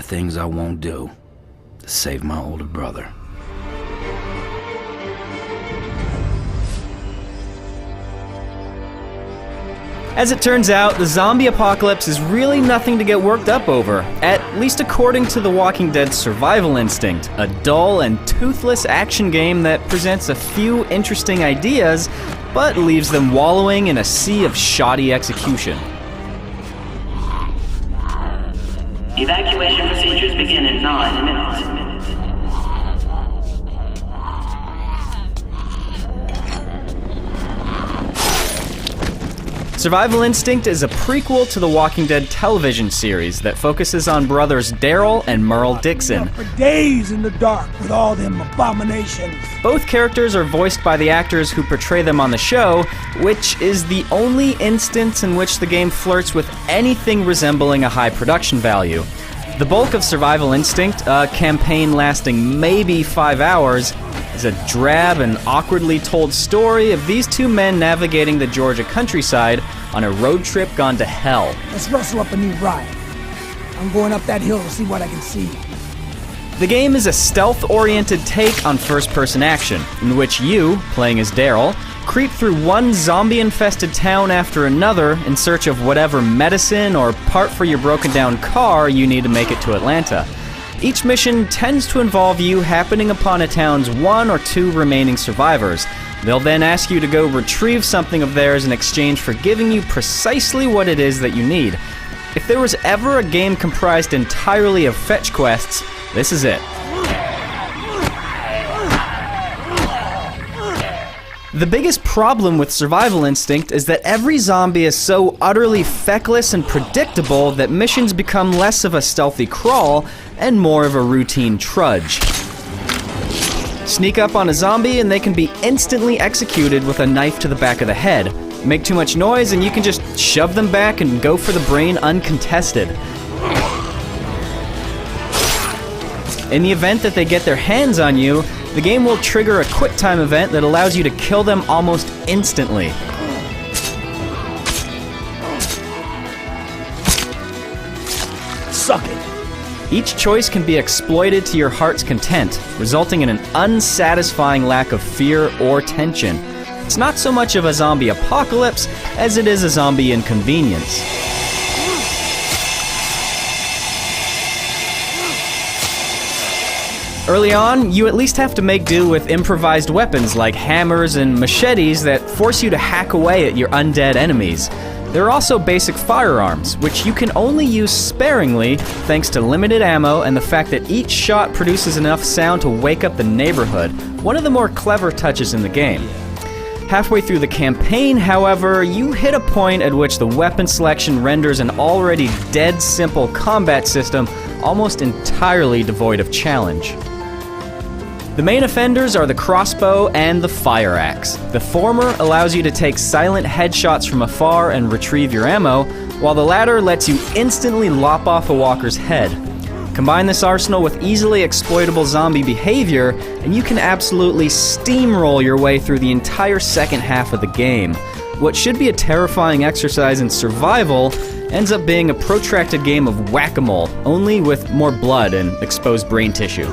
things I won't do to save my older brother. As it turns out, the zombie apocalypse is really nothing to get worked up over, at least according to The Walking Dead's Survival Instinct, a dull and toothless action game that presents a few interesting ideas, but leaves them wallowing in a sea of shoddy execution. Evacuation procedures begin in 9 minutes. Survival Instinct is a prequel to the Walking Dead television series that focuses on brothers Daryl and Merle Dixon. For days in the dark with all them abominations. Both characters are voiced by the actors who portray them on the show, which is the only instance in which the game flirts with anything resembling a high production value. The bulk of Survival Instinct, a campaign lasting maybe 5 hours, is a drab and awkwardly told story of these two men navigating the Georgia countryside on a road trip gone to hell. Let's rustle up a new ride. I'm going up that hill to see what I can see. The game is a stealth-oriented take on first-person action, in which you, playing as Daryl, creep through one zombie-infested town after another in search of whatever medicine or part for your broken-down car you need to make it to Atlanta. Each mission tends to involve you happening upon a town's 1 or 2 remaining survivors. They'll then ask you to go retrieve something of theirs in exchange for giving you precisely what it is that you need. If there was ever a game comprised entirely of fetch quests, this is it. The biggest problem with Survival Instinct is that every zombie is so utterly feckless and predictable that missions become less of a stealthy crawl and more of a routine trudge. Sneak up on a zombie and they can be instantly executed with a knife to the back of the head. Make too much noise and you can just shove them back and go for the brain uncontested. In the event that they get their hands on you, the game will trigger a quick-time event that allows you to kill them almost instantly. Suck it. Each choice can be exploited to your heart's content, resulting in an unsatisfying lack of fear or tension. It's not so much of a zombie apocalypse as it is a zombie inconvenience. Early on, you at least have to make do with improvised weapons like hammers and machetes that force you to hack away at your undead enemies. There are also basic firearms, which you can only use sparingly thanks to limited ammo and the fact that each shot produces enough sound to wake up the neighborhood, one of the more clever touches in the game. Halfway through the campaign, however, you hit a point at which the weapon selection renders an already dead simple combat system almost entirely devoid of challenge. The main offenders are the crossbow and the fire axe. The former allows you to take silent headshots from afar and retrieve your ammo, while the latter lets you instantly lop off a walker's head. Combine this arsenal with easily exploitable zombie behavior, and you can absolutely steamroll your way through the entire second half of the game. What should be a terrifying exercise in survival ends up being a protracted game of whack-a-mole, only with more blood and exposed brain tissue.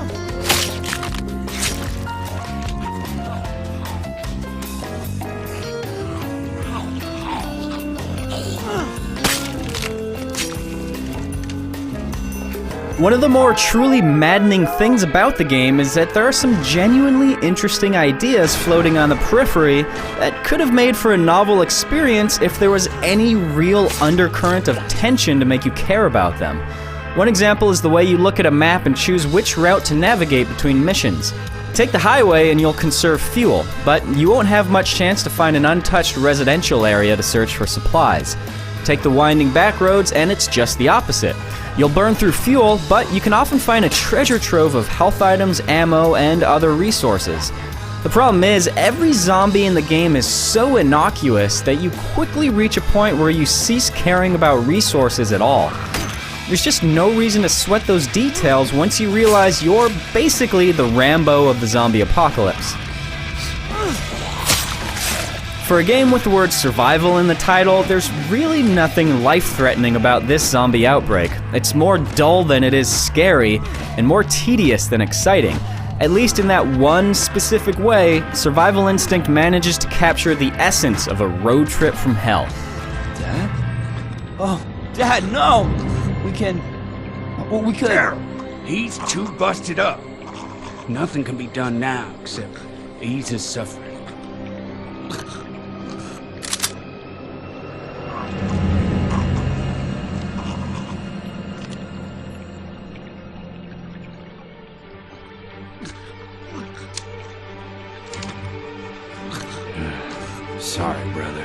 One of the more truly maddening things about the game is that there are some genuinely interesting ideas floating on the periphery that could have made for a novel experience if there was any real undercurrent of tension to make you care about them. One example is the way you look at a map and choose which route to navigate between missions. Take the highway and you'll conserve fuel, but you won't have much chance to find an untouched residential area to search for supplies. Take the winding back roads and it's just the opposite. You'll burn through fuel, but you can often find a treasure trove of health items, ammo, and other resources. The problem is, every zombie in the game is so innocuous that you quickly reach a point where you cease caring about resources at all. There's just no reason to sweat those details once you realize you're basically the Rambo of the zombie apocalypse. For a game with the word survival in the title, there's really nothing life-threatening about this zombie outbreak. It's more dull than it is scary, and more tedious than exciting. At least in that one specific way, Survival Instinct manages to capture the essence of a road trip from hell. Dad? Oh, Dad, no! We can... Well, we could... He's too busted up. Nothing can be done now except ease his suffering. Sorry, brother.